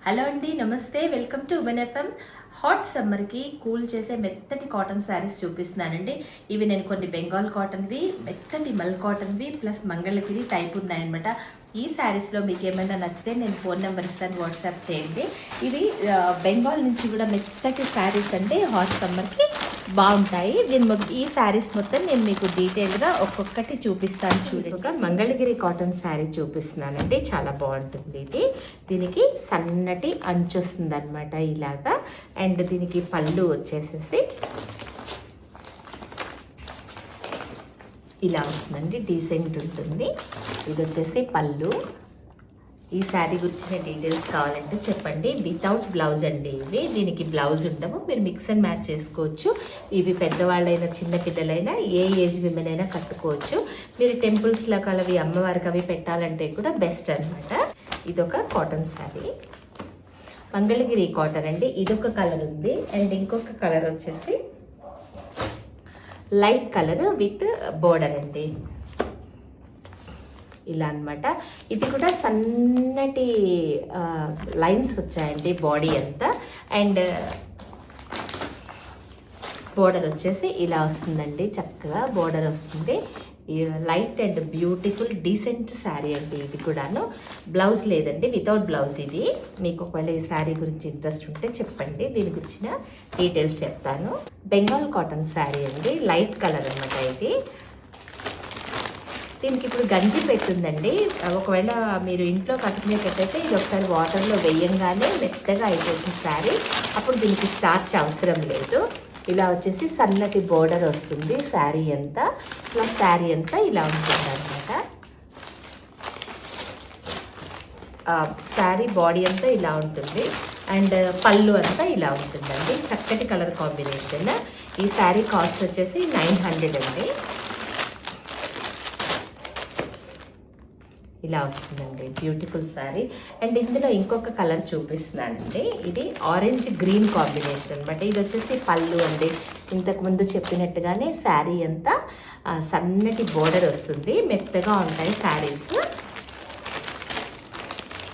Hello అండి, నమస్తే. Welcome to women FM. Hot సమ్మర్కి కూల్ చేసే మెత్తటి కాటన్ శారీస్ చూపిస్తున్నానండి. ఇవి నేను కొన్ని బెంగాల్ కాటన్వి, మెత్తటి మల్ కాటన్వి ప్లస్ మంగళగిరి టైప్ ఉన్నాయన్నమాట. ఈ శారీస్లో మీకు ఏమైనా నచ్చితే నేను ఫోన్ నెంబర్ ఇస్తాను, వాట్సాప్ చేయండి. ఇవి బెంగాల్ నుంచి కూడా మెత్తటి శారీస్ అంటే హాట్ సమ్మర్కి బాగుంటాయి. ఈ శారీస్ మొత్తం నేను మీకు డీటెయిల్గా ఒక్కొక్కటి చూపిస్తాను. చూడండి, ఒక మంగళగిరి కాటన్ శారీ చూపిస్తున్నానండి. చాలా బాగుంటుంది ఇది. దీనికి సన్నటి అంచు వస్తుంది అనమాట ఇలాగా. అండ్ దీనికి పళ్ళు వచ్చేసేసి ఇలా వస్తుందండి, డీసెంట్ ఉంటుంది. ఇది వచ్చేసి పళ్ళు. ఈ శారీ గురించిన డీటెయిల్స్ కావాలంటే చెప్పండి. వితౌట్ బ్లౌజ్ అండి ఇవి. దీనికి బ్లౌజ్ ఉండవు, మీరు మిక్స్ అండ్ మ్యాచ్ చేసుకోవచ్చు. ఇవి పెద్దవాళ్ళైనా చిన్నపిల్లలైనా ఏ ఏజ్ విమెన్ అయినా కట్టుకోవచ్చు. మీరు టెంపుల్స్లో కలవి అమ్మవారికి అవి పెట్టాలంటే కూడా బెస్ట్ అనమాట. ఇదొక కాటన్ శారీ, మంగళగిరి కాటన్ అండి. ఇదొక కలర్ ఉంది. అండ్ ఇంకొక కలర్ వచ్చేసి లైట్ కలర్ విత్ బోర్డర్ అండి, ఇలా అనమాట. ఇది కూడా సన్నటి లైన్స్ వచ్చాయండి బాడీ అంతా. అండ్ బోర్డర్ వచ్చేసి ఇలా వస్తుందండి, చక్కగా బోర్డర్ వస్తుంది. Light and beautiful decent sari అండి. ఇది కూడాను బ్లౌజ్ లేదండి, వితౌట్ బ్లౌజ్. ఇది మీకు ఒకవేళ ఈ శారీ గురించి ఇంట్రెస్ట్ ఉంటే చెప్పండి, దీని గురించిన డీటెయిల్స్ చెప్తాను. బెంగాల్ కాటన్ శారీ అండి, లైట్ కలర్ అనమాట ఇది. దీనికి ఇప్పుడు గంజి పెట్టుందండి. ఒకవేళ మీరు ఇంట్లో కట్టుకునేటట్టయితే ఇది ఒకసారి వాటర్లో వేయంగానే మెత్తగా అయిపోతుంది శారీ. అప్పుడు దీనికి స్టార్చ్ అవసరం లేదు. ఇలా వచ్చేసి సన్నటి బోర్డర్ వస్తుంది శారీ అంతా, ప్లస్ శారీ అంతా ఇలా ఉంటుంది అనమాట. శారీ బాడీ అంతా ఇలా ఉంటుంది. అండ్ పళ్ళు అంతా ఇలా ఉంటుందండి. చక్కటి కలర్ కాంబినేషన్. ఈ శారీ కాస్ట్ వచ్చేసి 900 అండి. ఇలా వస్తుందండి, బ్యూటిఫుల్ శారీ. అండ్ ఇందులో ఇంకొక కలర్ చూపిస్తున్నానండి. ఇది ఆరెంజ్ గ్రీన్ కాంబినేషన్ అనమాట. ఇది వచ్చేసి పళ్ళు అండి. ఇంతకుముందు చెప్పినట్టుగానే శారీ అంతా సన్నటి బోర్డర్ వస్తుంది. మెత్తగా ఉంటాయి శారీస్,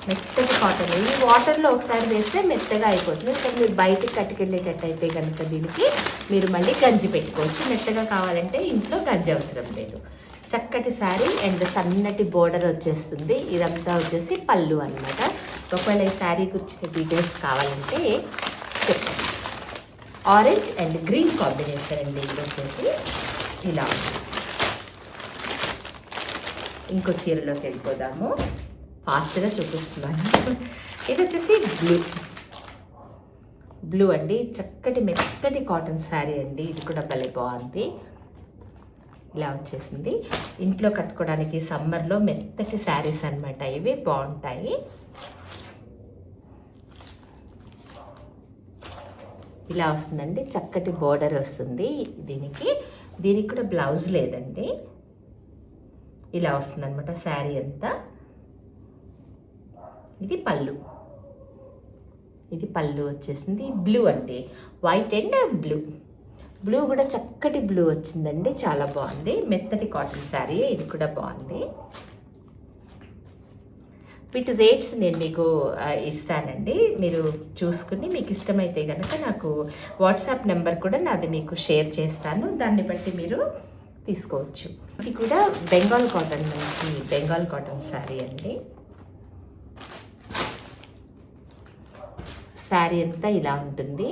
మెత్తటి కాటన్. ఈ వాటర్లో ఒకసారి వేస్తే మెత్తగా అయిపోతుంది. కానీ మీరు బయటకు కట్టుకెళ్ళేటట్టయితే కనుక దీనికి మీరు మళ్ళీ గంజి పెట్టుకోవచ్చు. మెత్తగా కావాలంటే ఇంట్లో గంజి అవసరం లేదు. చక్కటి శారీ అండ్ సన్నటి బోర్డర్ వచ్చేస్తుంది. ఇదంతా వచ్చేసి పళ్ళు అనమాట. ఒకవేళ ఈ శారీ గురించిన డీటెయిల్స్ కావాలంటే చెప్పండి. ఆరెంజ్ అండ్ గ్రీన్ కాంబినేషన్ అండి. ఇది వచ్చేసి ఇలా ఉంది. ఇంకో చీరలోకి వెళ్ళిపోదాము, ఫాస్ట్గా చూపిస్తున్నాను. ఇది వచ్చేసి బ్లూ అండి, చక్కటి మెత్తటి కాటన్ శారీ అండి. ఇది కూడా భలే బాగుంది. ఇలా వచ్చేసింది. ఇంట్లో కట్టుకోవడానికి సమ్మర్లో మెత్తటి శారీస్ అనమాట ఇవి, బాగుంటాయి. ఇలా వస్తుందండి, చక్కటి బోర్డర్ వస్తుంది దీనికి కూడా బ్లౌజ్ లేదండి. ఇలా వస్తుంది అనమాట శారీ అంతా. ఇది పళ్ళు వచ్చేసింది. బ్లూ అండి, వైట్ అండ్ బ్లూ కూడా చక్కటి బ్లూ వచ్చిందండి, చాలా బాగుంది. మెత్తటి కాటన్ శారీ, ఇది కూడా బాగుంది. వీటి రేట్స్ నేను మీకు ఇస్తానండి, మీరు చూసుకుని మీకు ఇష్టమైతే కనుక నాకు వాట్సాప్ నెంబర్ కూడా నాది మీకు షేర్ చేస్తాను. దాన్ని బట్టి మీరు తీసుకోవచ్చు. ఇది కూడా బెంగాల్ కాటన్ శారీ అండి. శారీ అంతా ఇలా ఉంటుంది,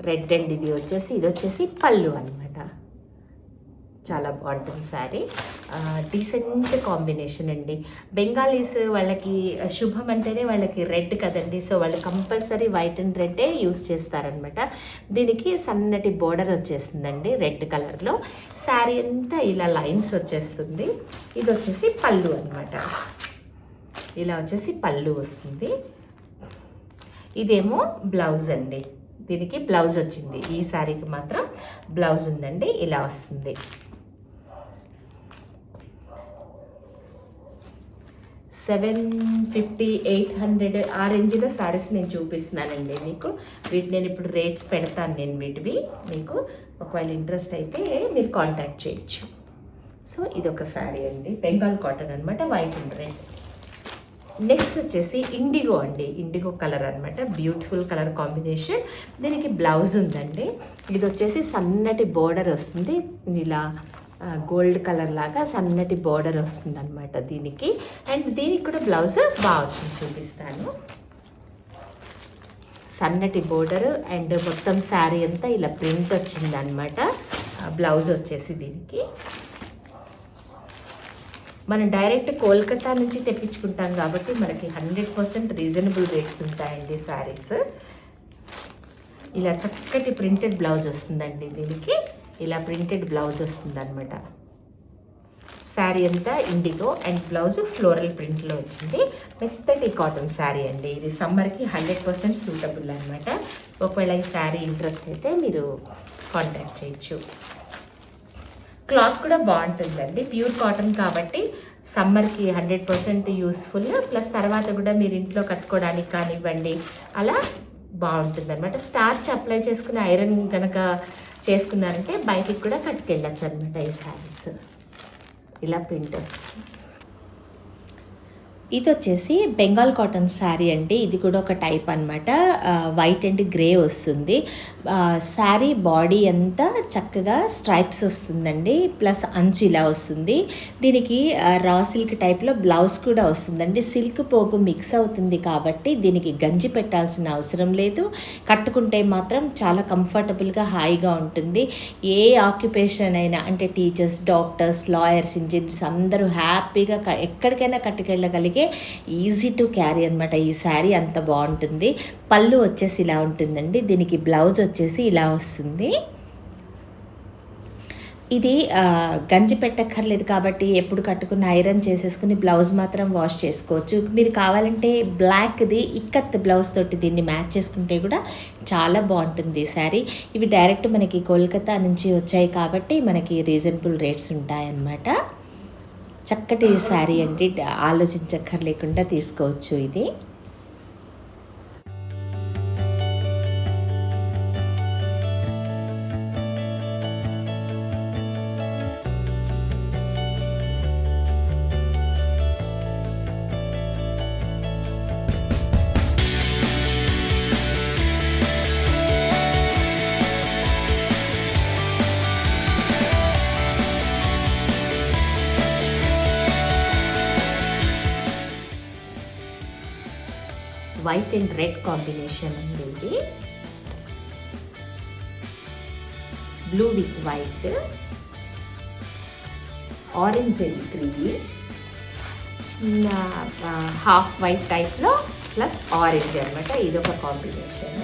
రెడ్ అండ్ ఇది వచ్చేసి పళ్ళు అనమాట. చాలా బాగుంటుంది శారీ, డీసెంట్ కాంబినేషన్ అండి. బెంగాలీస్ వాళ్ళకి శుభం అంటేనే వాళ్ళకి రెడ్ కదండి. సో వాళ్ళు కంపల్సరీ వైట్ అండ్ రెడ్డే యూస్ చేస్తారనమాట. దీనికి సన్నటి బోర్డర్ వచ్చేస్తుందండి రెడ్ కలర్లో. శారీ అంతా ఇలా లైన్స్ వచ్చేస్తుంది. ఇది వచ్చేసి పళ్ళు అనమాట. ఇలా వచ్చేసి పళ్ళు వస్తుంది. ఇదేమో బ్లౌజ్ అండి. దీనికి బ్లౌజ్ వచ్చింది. ఈ శారీకి మాత్రం బ్లౌజ్ ఉందండి. ఇలా వస్తుంది. 750, 800 ఆ రేంజ్లో శారీస్ నేను చూపిస్తున్నానండి మీకు. వీటి నేను ఇప్పుడు రేట్స్ పెడతాను నేను వీటివి. మీకు ఒకవేళ ఇంట్రెస్ట్ అయితే మీరు కాంటాక్ట్ చేయొచ్చు. సో ఇదొక శారీ అండి, బెంగాల్ కాటన్ అనమాట, వైట్ అండ్ రెడ్. నెక్స్ట్ వచ్చేసి ఇండిగో అండి, ఇండిగో కలర్ అనమాట, బ్యూటిఫుల్ కలర్ కాంబినేషన్. దీనికి బ్లౌజ్ ఉందండి. ఇది వచ్చేసి సన్నటి బోర్డర్ వస్తుంది, ఇలా గోల్డ్ కలర్ లాగా సన్నటి బోర్డర్ వస్తుంది అనమాట దీనికి. అండ్ దీనికి కూడా బ్లౌజ్ బాగా వచ్చింది, చూపిస్తాను. సన్నటి బోర్డర్ అండ్ మొత్తం శారీ అంతా ఇలా ప్రింట్ వచ్చింది అనమాట. బ్లౌజ్ వచ్చేసి దీనికి మనం డైరెక్ట్ కోల్కతా నుంచి తెప్పించుకుంటాం కాబట్టి మనకి 100% రీజనబుల్ రేట్స్ ఉంటాయండి శారీస్. ఇలా చక్కటి ప్రింటెడ్ బ్లౌజ్ వస్తుందండి దీనికి, ఇలా ప్రింటెడ్ బ్లౌజ్ వస్తుంది అనమాట. శారీ అంతా ఇండిగో అండ్ బ్లౌజ్ ఫ్లోరల్ ప్రింట్లో వచ్చింది. మెత్తటి కాటన్ శారీ అండి, ఇది సమ్మర్కి 100% సూటబుల్ అనమాట. ఒకవేళ ఈ శారీ ఇంట్రెస్ట్ అయితే మీరు కాంటాక్ట్ చేయొచ్చు. క్లాత్ కూడా బాగుంటుందండి, ప్యూర్ కాటన్ కాబట్టి సమ్మర్కి 100% యూస్ఫుల్. ప్లస్ తర్వాత కూడా మీరు ఇంట్లో కట్టుకోవడానికి కానివ్వండి అలా బాగుంటుంది అనమాట. స్టార్చ్ అప్లై చేసుకుని ఐరన్ కనుక చేసుకున్నారంటే బయటికి కూడా కట్టుకెళ్ళచ్చు అనమాట. ఈ శారీస్ ఇలా ప్రింట్ వస్తుంది. ఇది వచ్చేసి బెంగాల్ కాటన్ శారీ అండి, ఇది కూడా ఒక టైప్ అనమాట. వైట్ అండ్ గ్రే వస్తుంది. శారీ బాడీ అంతా చక్కగా స్ట్రైప్స్ వస్తుందండి, ప్లస్ అంచు ఇలా వస్తుంది. దీనికి రా సిల్క్ టైప్లో బ్లౌజ్ కూడా వస్తుందండి. సిల్క్ పోగు మిక్స్ అవుతుంది కాబట్టి దీనికి గంజి పెట్టాల్సిన అవసరం లేదు. కట్టుకుంటే మాత్రం చాలా కంఫర్టబుల్గా హాయిగా ఉంటుంది. ఏ ఆక్యుపేషన్ అయినా అంటే టీచర్స్, డాక్టర్స్, లాయర్స్, ఇంజనీర్స్ అందరూ హ్యాపీగా ఎక్కడికైనా కట్టుకెళ్ళగలిగే ఈజీ టు క్యారీ అనమాట. ఈ శారీ అంత బాగుంటుంది. పళ్ళు వచ్చేసి ఇలా ఉంటుందండి, దీనికి బ్లౌజ్ వచ్చేసి ఇలా వస్తుంది. ఇది గంజి పెట్టక్కర్లేదు కాబట్టి ఎప్పుడు కట్టుకుని ఐరన్ చేసేసుకుని బ్లౌజ్ మాత్రం వాష్ చేసుకోవచ్చు. మీరు కావాలంటే బ్లాక్ది ఇక్కత్ బ్లౌజ్ తోటి దీన్ని మ్యాచ్ చేసుకుంటే కూడా చాలా బాగుంటుంది ఈ శారీ. ఇవి డైరెక్ట్ మనకి కోల్కతా నుంచి వచ్చాయి కాబట్టి మనకి రీజనబుల్ రేట్స్ ఉంటాయన్నమాట. చక్కటి శారీ అండి, ఆలోచించక్కర్లేకుండా తీసుకోవచ్చు ఇది. వైట్ అండ్ రెడ్ కాంబినేషన్ అండి, ఇది blue with white, orange and green, చిన్న హాఫ్ వైట్ టైప్లో ప్లస్ ఆరెంజ్ అనమాట. ఇదొక కాంబినేషన్.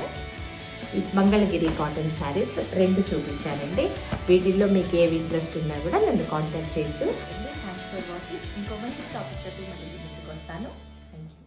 మంగళగిరి కాటన్ శారీస్ 2 చూపించానండి. వీటిల్లో మీకు ఏవి ఇంట్రెస్ట్ ఉన్నా కూడా నన్ను కాంటాక్ట్ చేయొచ్చు. Thanks for watching. ఇంకో మంచి టాపిక్ ముందుకు వస్తాను. Thank you.